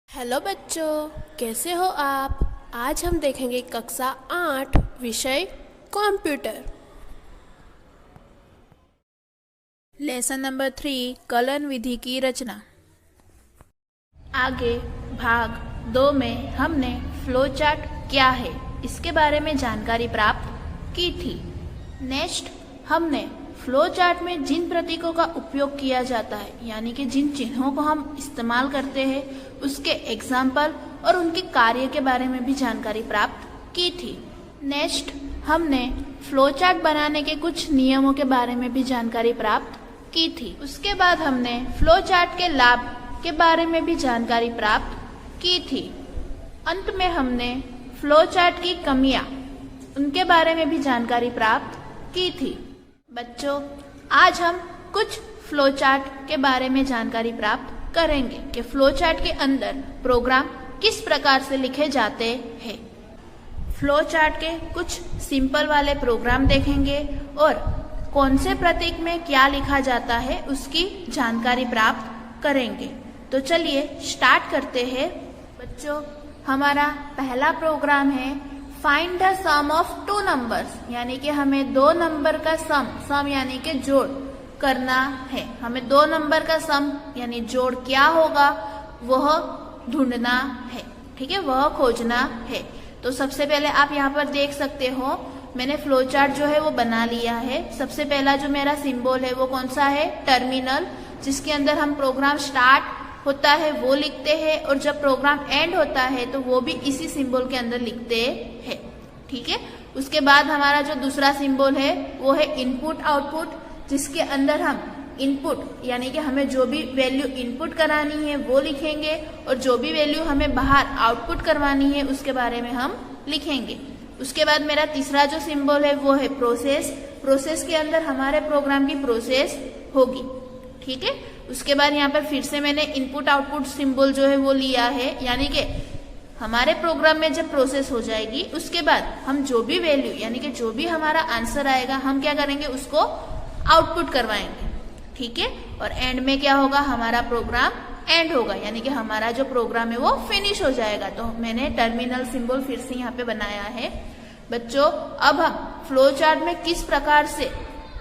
Hello बच्चों, कैसे हो आप। आज हम देखेंगे कक्षा 8 विषय कंप्यूटर। लेसन नंबर 3 कलन विधि की रचना। आगे भाग 2 में हमने फ्लो चार्ट क्या है इसके बारे में जानकारी प्राप्त की थी। नेक्स्ट हमने फ्लो चार्ट में जिन प्रतीकों का उपयोग किया जाता है यानी कि जिन चिन्हों को हम इस्तेमाल करते हैं उसके एग्जाम्पल और उनके कार्य के बारे में भी जानकारी प्राप्त की थी। नेक्स्ट हमने फ्लो चार्ट बनाने के कुछ नियमों के बारे में भी जानकारी प्राप्त की थी। उसके बाद हमने फ्लो चार्ट के लाभ के बारे में भी जानकारी प्राप्त की थी। अंत में हमने फ्लो चार्ट की कमियां उनके बारे में भी जानकारी प्राप्त की थी। बच्चों, आज हम कुछ फ्लो चार्ट के बारे में जानकारी प्राप्त करेंगे कि फ्लो चार्ट के अंदर प्रोग्राम किस प्रकार से लिखे जाते हैं। फ्लो चार्ट के कुछ सिंपल वाले प्रोग्राम देखेंगे और कौन से प्रतीक में क्या लिखा जाता है उसकी जानकारी प्राप्त करेंगे। तो चलिए स्टार्ट करते हैं। बच्चों, हमारा पहला प्रोग्राम है find the sum of two numbers, यानी कि हमें दो नंबर का सम यानी कि जोड़ करना है। हमें दो नंबर का सम यानी जोड़ क्या होगा वह ढूंढना है। ठीक है, वह खोजना है। तो सबसे पहले आप यहाँ पर देख सकते हो मैंने फ्लो चार्ट जो है वो बना लिया है। सबसे पहला जो मेरा सिंबल है वो कौन सा है, टर्मिनल, जिसके अंदर हम प्रोग्राम स्टार्ट होता है वो लिखते हैं और जब प्रोग्राम एंड होता है तो वो भी इसी सिंबल के अंदर लिखते हैं। ठीक है, उसके बाद हमारा जो दूसरा सिंबल है वो है इनपुट आउटपुट, जिसके अंदर हम इनपुट यानी कि हमें जो भी वैल्यू इनपुट करानी है वो लिखेंगे और जो भी वैल्यू हमें बाहर आउटपुट करवानी है उसके बारे में हम लिखेंगे। उसके बाद मेरा तीसरा जो सिंबल है वो है प्रोसेस। प्रोसेस के अंदर हमारे प्रोग्राम की प्रोसेस होगी। ठीक है, उसके बाद यहाँ पर फिर से मैंने इनपुट आउटपुट सिंबल जो है वो लिया है, यानी कि हमारे प्रोग्राम में जब प्रोसेस हो जाएगी उसके बाद हम जो भी वैल्यू यानी कि जो भी हमारा आंसर आएगा हम क्या करेंगे, उसको आउटपुट करवाएंगे। ठीक है, और एंड में क्या होगा, हमारा प्रोग्राम एंड होगा यानी कि हमारा जो प्रोग्राम है वो फिनिश हो जाएगा। तो मैंने टर्मिनल सिंबल फिर से यहाँ पे बनाया है। बच्चों, अब हम फ्लो चार्ट में किस प्रकार से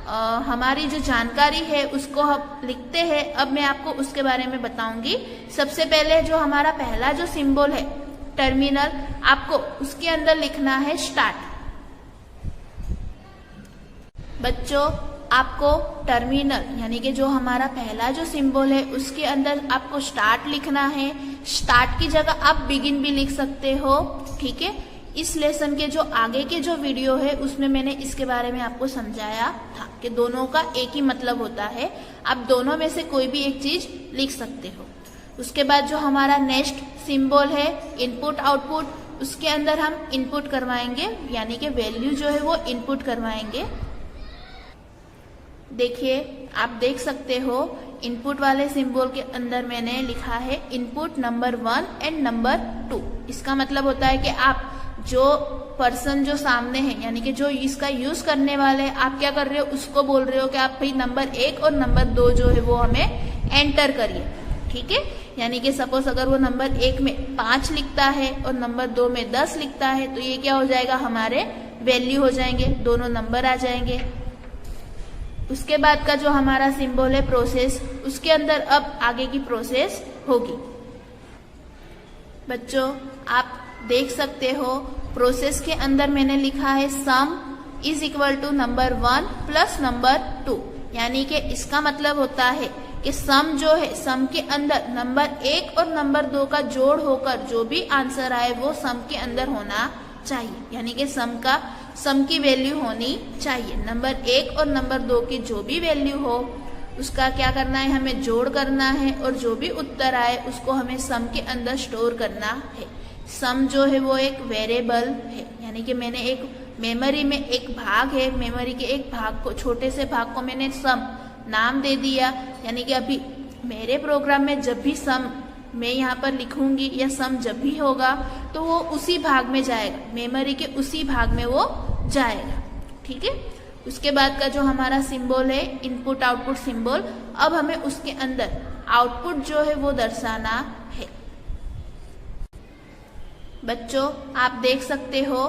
हमारी जो जानकारी है उसको हम लिखते हैं, अब मैं आपको उसके बारे में बताऊंगी। सबसे पहले जो हमारा पहला जो सिंबल है टर्मिनल, आपको उसके अंदर लिखना है स्टार्ट। बच्चों, आपको टर्मिनल यानी कि जो हमारा पहला जो सिंबल है उसके अंदर आपको स्टार्ट लिखना है। स्टार्ट की जगह आप बिगिन भी लिख सकते हो। ठीक है, इस लेसन के जो आगे के जो वीडियो है उसमें मैंने इसके बारे में आपको समझाया था कि दोनों का एक ही मतलब होता है। आप दोनों में से कोई भी एक चीज लिख सकते हो। उसके बाद जो हमारा नेक्स्ट सिंबल है इनपुट आउटपुट, उसके अंदर हम इनपुट करवाएंगे यानी कि वैल्यू जो है वो इनपुट करवाएंगे। देखिए, आप देख सकते हो इनपुट वाले सिंबल के अंदर मैंने लिखा है इनपुट नंबर 1 एंड नंबर 2। इसका मतलब होता है कि आप जो पर्सन जो सामने है यानी कि जो इसका यूज करने वाले आप क्या कर रहे हो, उसको बोल रहे हो कि आप भाई नंबर 1 और नंबर 2 जो है वो हमें एंटर करिए। ठीक है, यानी कि सपोज अगर वो नंबर 1 में 5 लिखता है और नंबर 2 में 10 लिखता है तो ये क्या हो जाएगा, हमारे वैल्यू हो जाएंगे, दोनों नंबर आ जाएंगे। उसके बाद का जो हमारा सिंबल है प्रोसेस, उसके अंदर अब आगे की प्रोसेस होगी। बच्चों, आप देख सकते हो प्रोसेस के अंदर मैंने लिखा है sum is equal to number 1 plus number 2, यानी कि इसका मतलब होता है कि सम जो है सम के अंदर नंबर 1 और नंबर 2 का जोड़ होकर जो भी आंसर आए वो सम के अंदर होना चाहिए, यानी कि सम की वैल्यू होनी चाहिए। नंबर 1 और नंबर 2 की जो भी वैल्यू हो उसका क्या करना है, हमें जोड़ करना है और जो भी उत्तर आए उसको हमें सम के अंदर स्टोर करना है। सम जो है वो एक वेरिएबल है, यानी कि मैंने एक मेमोरी में एक भाग है, मेमोरी के एक भाग को, छोटे से भाग को मैंने सम नाम दे दिया, यानी कि अभी मेरे प्रोग्राम में जब भी सम मैं यहाँ पर लिखूंगी या सम जब भी होगा तो वो उसी भाग में जाएगा, मेमोरी के उसी भाग में वो जाएगा। ठीक है, उसके बाद का जो हमारा सिंबल है इनपुट आउटपुट सिंबल, अब हमें उसके अंदर आउटपुट जो है वो दर्शाना है। बच्चों आप देख सकते हो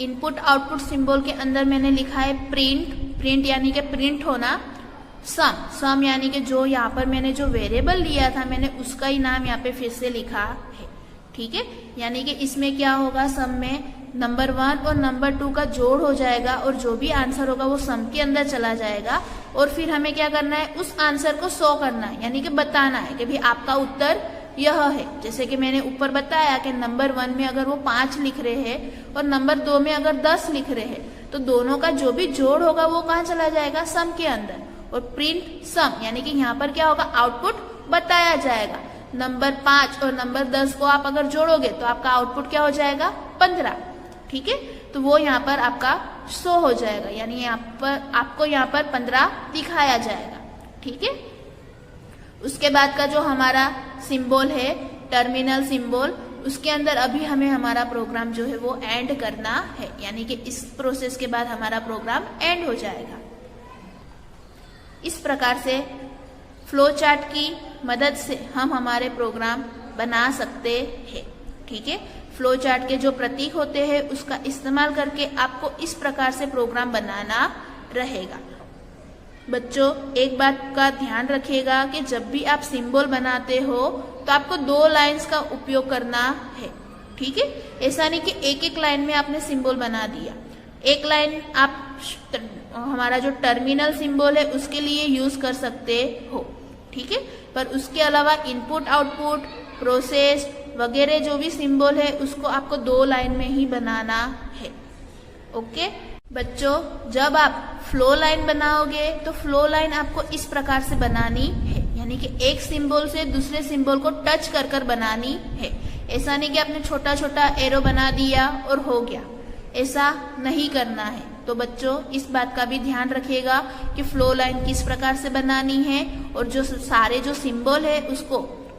इनपुट आउटपुट सिंबल के अंदर मैंने लिखा है प्रिंट, प्रिंट यानी कि प्रिंट होना, सम, सम यानी कि जो यहाँ पर मैंने जो वेरिएबल लिया था मैंने उसका ही नाम यहाँ पे फिर से लिखा है। ठीक है, यानी कि इसमें क्या होगा, सम में नंबर 1 और नंबर 2 का जोड़ हो जाएगा और जो भी आंसर होगा वो सम के अंदर चला जाएगा और फिर हमें क्या करना है, उस आंसर को शो करना है, यानी कि बताना है कि भाई आपका उत्तर यह है। जैसे कि मैंने ऊपर बताया कि नंबर 1 में अगर वो 5 लिख रहे हैं और नंबर 2 में अगर 10 लिख रहे हैं तो दोनों का जो भी जोड़ होगा वो कहाँ चला जाएगा, सम के अंदर। और प्रिंट सम यानी कि यहाँ पर क्या होगा, आउटपुट बताया जाएगा। नंबर 5 और नंबर 10 को आप अगर जोड़ोगे तो आपका आउटपुट क्या हो जाएगा, 15। ठीक है, तो वो यहाँ पर आपका शो हो जाएगा, यानी यहाँ पर आपको यहाँ पर 15 दिखाया जाएगा। ठीक है, उसके बाद का जो हमारा सिंबल है टर्मिनल सिंबल, उसके अंदर अभी हमें हमारा प्रोग्राम जो है वो एंड करना है, यानी कि इस प्रोसेस के बाद हमारा प्रोग्राम एंड हो जाएगा। इस प्रकार से फ्लो चार्ट की मदद से हम हमारे प्रोग्राम बना सकते हैं। ठीक है, फ्लो चार्ट के जो प्रतीक होते हैं उसका इस्तेमाल करके आपको इस प्रकार से प्रोग्राम बनाना रहेगा। बच्चों एक बात का ध्यान रखिएगा कि जब भी आप सिंबल बनाते हो तो आपको 2 लाइंस का उपयोग करना है। ठीक है, ऐसा नहीं कि एक एक लाइन में आपने सिंबल बना दिया। एक लाइन आप हमारा जो टर्मिनल सिंबल है उसके लिए यूज कर सकते हो। ठीक है, पर उसके अलावा इनपुट आउटपुट प्रोसेस वगैरह जो भी सिंबल है उसको आपको 2 लाइन में ही बनाना है। ओके बच्चों, जब आप फ्लो लाइन बनाओगे तो फ्लो लाइन आपको इस प्रकार से बनानी है, यानी कि एक सिंबल से दूसरे सिंबल को टच कर कर बनानी है। ऐसा नहीं कि आपने छोटा छोटा एरो बना दिया और हो गया, ऐसा नहीं करना है। तो बच्चों इस बात का भी ध्यान रखिएगा कि फ्लो लाइन किस प्रकार से बनानी है और जो सारे जो सिंबल है उसको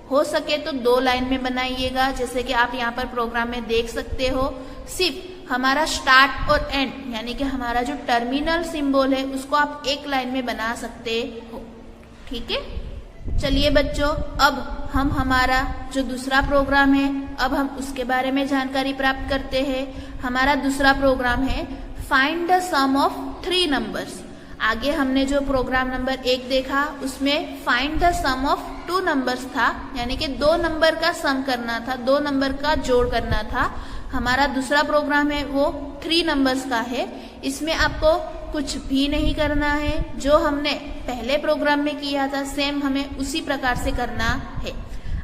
हो सके तो 2 लाइन में बनाइएगा। जैसे कि आप यहाँ पर प्रोग्राम में देख सकते हो, सिर्फ हमारा स्टार्ट और एंड यानी कि हमारा जो टर्मिनल सिंबल है उसको आप एक लाइन में बना सकते हो। ठीक है, चलिए बच्चों अब हम हमारा जो दूसरा प्रोग्राम है अब हम उसके बारे में जानकारी प्राप्त करते हैं। हमारा दूसरा प्रोग्राम है find the sum of 3 numbers. आगे हमने जो प्रोग्राम नंबर 1 देखा उसमें find the sum of 2 numbers था, यानी कि 2 नंबर का सम करना था, 2 नंबर का जोड़ करना था। हमारा दूसरा प्रोग्राम है वो 3 नंबर्स का है। इसमें आपको कुछ भी नहीं करना है, जो हमने पहले प्रोग्राम में किया था सेम हमें उसी प्रकार से करना है।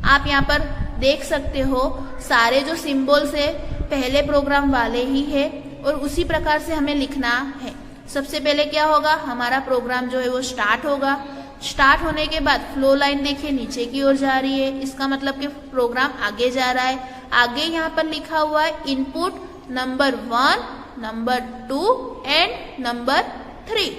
आप यहाँ पर देख सकते हो सारे जो सिंबल्स है पहले प्रोग्राम वाले ही है और उसी प्रकार से हमें लिखना है। सबसे पहले क्या होगा, हमारा प्रोग्राम जो है वो स्टार्ट होगा। स्टार्ट होने के बाद फ्लो लाइन देखिए नीचे की ओर जा रही है, इसका मतलब कि प्रोग्राम आगे जा रहा है। आगे यहाँ पर लिखा हुआ है input number 1, number 2 and number 3।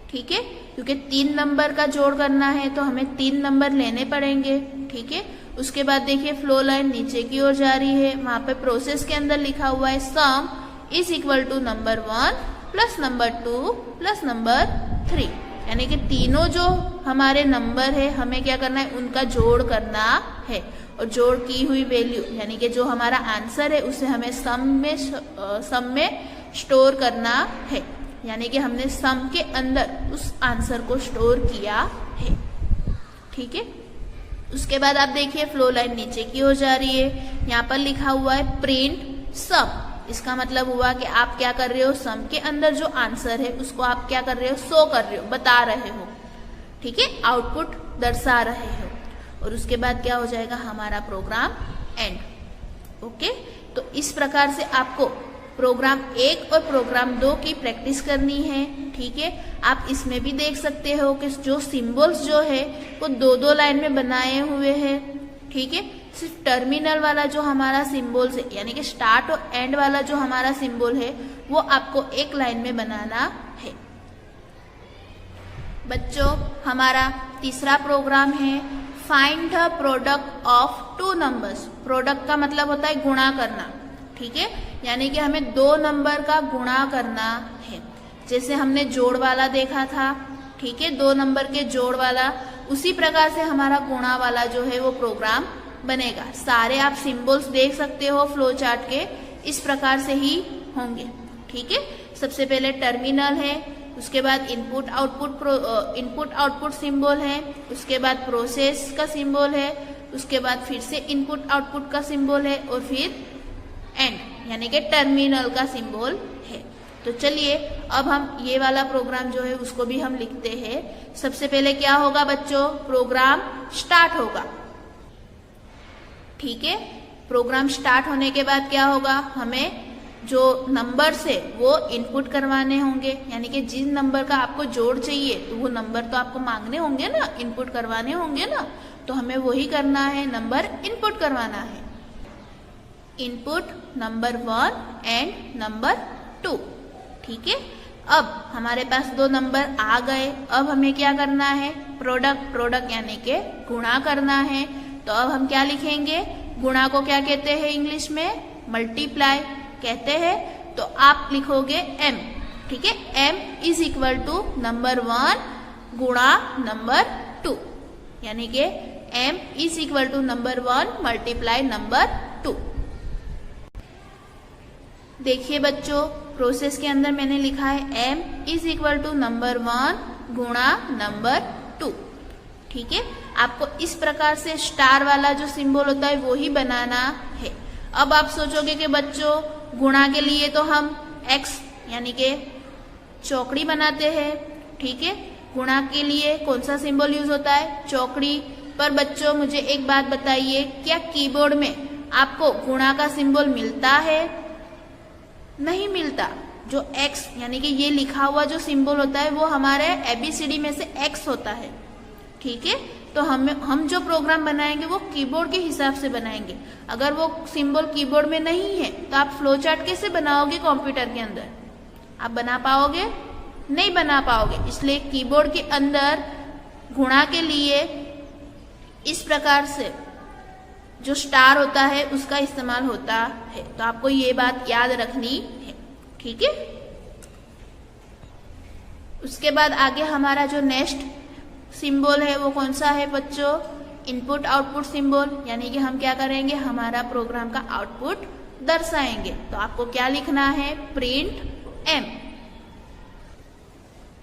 ठीक है, क्योंकि 3 नंबर का जोड़ करना है तो हमें 3 नंबर लेने पड़ेंगे। ठीक है, उसके बाद देखिए फ्लो लाइन नीचे की ओर जा रही है, वहां पे प्रोसेस के अंदर लिखा हुआ है sum is equal to number 1 plus number 2 plus number 3, यानी कि तीनों जो हमारे नंबर है हमें क्या करना है, उनका जोड़ करना है। और जोड़ की हुई वैल्यू यानी कि जो हमारा आंसर है उसे हमें सम में स्टोर करना है, यानी कि हमने सम के अंदर उस आंसर को स्टोर किया है। ठीक है, उसके बाद आप देखिए फ्लो लाइन नीचे की ओर जा रही है, यहाँ पर लिखा हुआ है प्रिंट सम। इसका मतलब हुआ कि आप क्या कर रहे हो, सम के अंदर जो आंसर है उसको आप क्या कर रहे हो, शो कर रहे हो, बता रहे हो। ठीक है, आउटपुट दर्शा रहे हो। और उसके बाद क्या हो जाएगा, हमारा प्रोग्राम एंड। ओके, तो इस प्रकार से आपको प्रोग्राम 1 और प्रोग्राम 2 की प्रैक्टिस करनी है। ठीक है, आप इसमें भी देख सकते हो कि जो सिंबल्स जो है वो 2-2 लाइन में बनाए हुए हैं। ठीक है, सिर्फ टर्मिनल वाला जो हमारा सिंबल्स है यानी कि स्टार्ट और एंड वाला जो हमारा सिंबल है वो आपको एक लाइन में बनाना है। बच्चों, हमारा तीसरा प्रोग्राम है find the product of 2 numbers. Product का मतलब होता है गुणा करना। ठीक है, यानी कि हमें 2 नंबर का गुणा करना है। जैसे हमने जोड़ वाला देखा था, ठीक है, 2 नंबर के जोड़ वाला, उसी प्रकार से हमारा गुणा वाला जो है वो प्रोग्राम बनेगा। सारे आप सिंबल्स देख सकते हो फ्लो चार्ट के, इस प्रकार से ही होंगे। ठीक है, सबसे पहले टर्मिनल है, उसके बाद इनपुट आउटपुट सिंबल है, उसके बाद प्रोसेस का सिंबल है, उसके बाद फिर से इनपुट आउटपुट का सिंबल है और फिर एंड यानी कि टर्मिनल का सिंबल है। तो चलिए अब हम ये वाला प्रोग्राम जो है उसको भी हम लिखते हैं। सबसे पहले क्या होगा बच्चों, प्रोग्राम स्टार्ट होगा। ठीक है, प्रोग्राम स्टार्ट होने के बाद क्या होगा, हमें जो नंबर्स है वो इनपुट करवाने होंगे, यानी कि जिन नंबर का आपको जोड़ चाहिए तो वो नंबर तो आपको मांगने होंगे ना, इनपुट करवाने होंगे ना, तो हमें वही करना है, नंबर इनपुट करवाना है। Input number 1 and number 2। ठीक है, अब हमारे पास 2 नंबर आ गए। अब हमें क्या करना है, प्रोडक्ट यानी कि गुणा करना है। तो अब हम क्या लिखेंगे, गुणा को क्या कहते हैं इंग्लिश में, मल्टीप्लाई कहते हैं। तो आप लिखोगे m। ठीक है, m is equal to number 1 गुणा नंबर 2, यानी कि m is equal to number 1 multiply number 2। देखिए बच्चों, प्रोसेस के अंदर मैंने लिखा है m is equal to number 1 गुणा नंबर 2। ठीक है, आपको इस प्रकार से स्टार वाला जो सिंबल होता है वो ही बनाना है। अब आप सोचोगे कि बच्चों गुणा के लिए तो हम x यानी कि चौकड़ी बनाते हैं। ठीक है, गुणा के लिए कौन सा सिंबल यूज होता है, चौकड़ी। पर बच्चों मुझे एक बात बताइए, क्या कीबोर्ड में आपको गुणा का सिंबल मिलता है? नहीं मिलता। जो x यानी कि ये लिखा हुआ जो सिंबल होता है वो हमारे ABCD में से x होता है। ठीक है, तो हम जो प्रोग्राम बनाएंगे वो कीबोर्ड के हिसाब से बनाएंगे। अगर वो सिंबल कीबोर्ड में नहीं है तो आप फ्लो चार्ट कैसे बनाओगे कंप्यूटर के अंदर? आप बना पाओगे? नहीं बना पाओगे। इसलिए कीबोर्ड के अंदर गुणा के लिए इस प्रकार से जो स्टार होता है उसका इस्तेमाल होता है। तो आपको ये बात याद रखनी है। ठीक है, उसके बाद आगे हमारा जो नेक्स्ट सिंबल है वो कौन सा है बच्चों, इनपुट आउटपुट सिंबल। यानी कि हम क्या करेंगे, हमारा प्रोग्राम का आउटपुट दर्शाएंगे। तो आपको क्या लिखना है, प्रिंट m।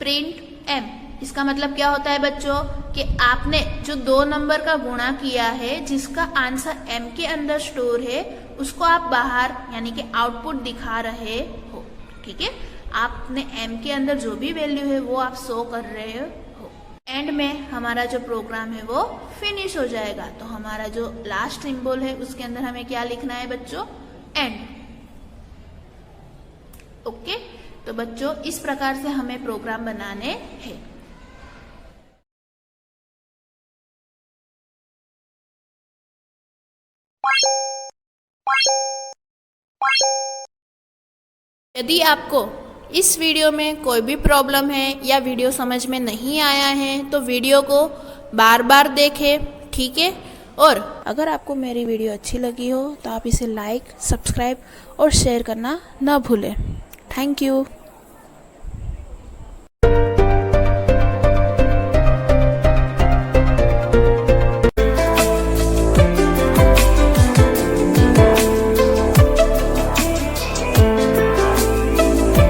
प्रिंट m इसका मतलब क्या होता है बच्चों कि आपने जो 2 नंबर का गुणा किया है जिसका आंसर m के अंदर स्टोर है उसको आप बाहर यानी कि आउटपुट दिखा रहे हो। ठीक है, आपने m के अंदर जो भी वैल्यू है वो आप शो कर रहे हो। एंड में हमारा जो प्रोग्राम है वो फिनिश हो जाएगा। तो हमारा जो लास्ट सिंबल है उसके अंदर हमें क्या लिखना है बच्चों, एंड। ओके, तो बच्चों इस प्रकार से हमें प्रोग्राम बनाने हैं। यदि आपको इस वीडियो में कोई भी प्रॉब्लम है या वीडियो समझ में नहीं आया है तो वीडियो को बार बार देखें। ठीक है, और अगर आपको मेरी वीडियो अच्छी लगी हो तो आप इसे लाइक, सब्सक्राइब और शेयर करना ना भूलें। Thank you.